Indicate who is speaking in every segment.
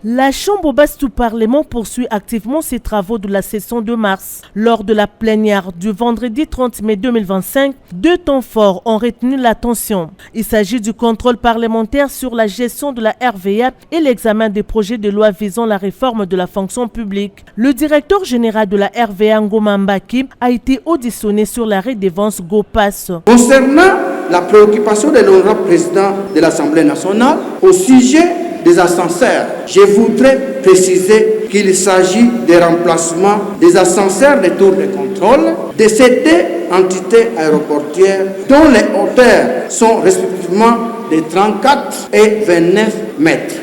Speaker 1: La Chambre basse du Parlement poursuit activement ses travaux de la session de mars. Lors de la plénière du vendredi 30 mai 2025, deux temps forts ont retenu l'attention. Il s'agit du contrôle parlementaire sur la gestion de la RVA et l'examen des projets de loi visant la réforme de la fonction publique. Le directeur général de la RVA, Ngoma Mbaki, a été auditionné sur la redevance GOPAS.
Speaker 2: Concernant la préoccupation de l'honorable président de l'Assemblée nationale au sujet des ascenseurs, je voudrais préciser qu'il s'agit des remplacements des ascenseurs de tour de contrôle de ces deux entités aéroportuaires dont les hauteurs sont respectivement de 34 et 29 mètres.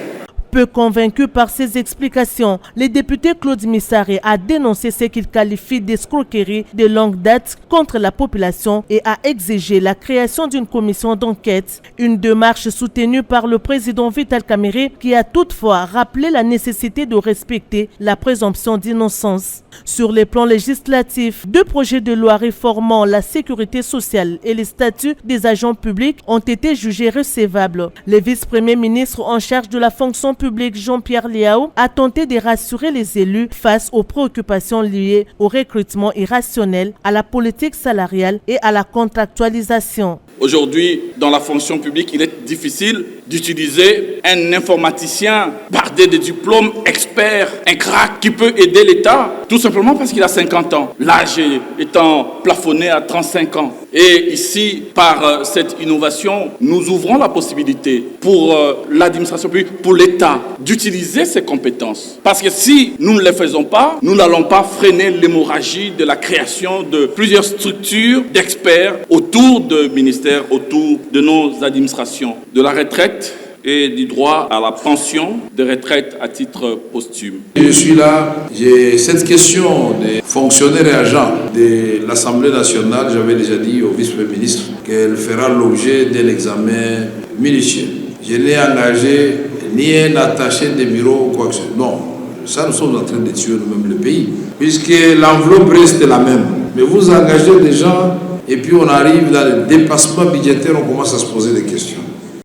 Speaker 1: Peu convaincu par ces explications, le député Claude Missaré a dénoncé ce qu'il qualifie d'escroquerie de longue date contre la population et a exigé la création d'une commission d'enquête. Une démarche soutenue par le président Vital Kamerhe qui a toutefois rappelé la nécessité de respecter la présomption d'innocence. Sur les plans législatifs, deux projets de loi réformant la sécurité sociale et les statuts des agents publics ont été jugés recevables. Le vice-premier ministre en charge de la fonction publique Jean-Pierre Liao a tenté de rassurer les élus face aux préoccupations liées au recrutement irrationnel, à la politique salariale et à la contractualisation.
Speaker 3: Aujourd'hui, dans la fonction publique, il est difficile d'utiliser un informaticien bardé de diplômes, expert, un crack qui peut aider l'État, tout simplement parce qu'il a 50 ans, l'âge étant plafonné à 35 ans. Et ici, par cette innovation, nous ouvrons la possibilité pour l'administration publique, pour l'État, d'utiliser ses compétences. Parce que si nous ne les faisons pas, nous n'allons pas freiner l'hémorragie de la création de plusieurs structures d'experts autour de ministères, autour de nos administrations, de la retraite et du droit à la pension de retraite à titre posthume.
Speaker 4: Je suis là, j'ai cette question des fonctionnaires et agents de l'Assemblée nationale. J'avais déjà dit au vice-premier ministre qu'elle fera l'objet d'un examen minutieux. Je n'ai engagé ni un attaché de bureau ou quoi que ce soit. Non, ça nous sommes en train de tuer nous-mêmes le pays, puisque l'enveloppe reste la même. Mais vous engagez des gens et puis on arrive dans le dépassement budgétaire, on commence à se poser des questions.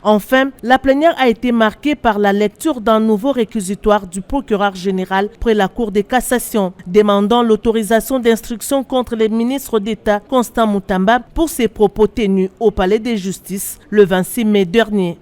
Speaker 1: Enfin, la plénière a été marquée par la lecture d'un nouveau réquisitoire du procureur général près la Cour de cassation, demandant l'autorisation d'instruction contre le ministre d'État Constant Moutamba pour ses propos tenus au Palais de justice le 26 mai dernier.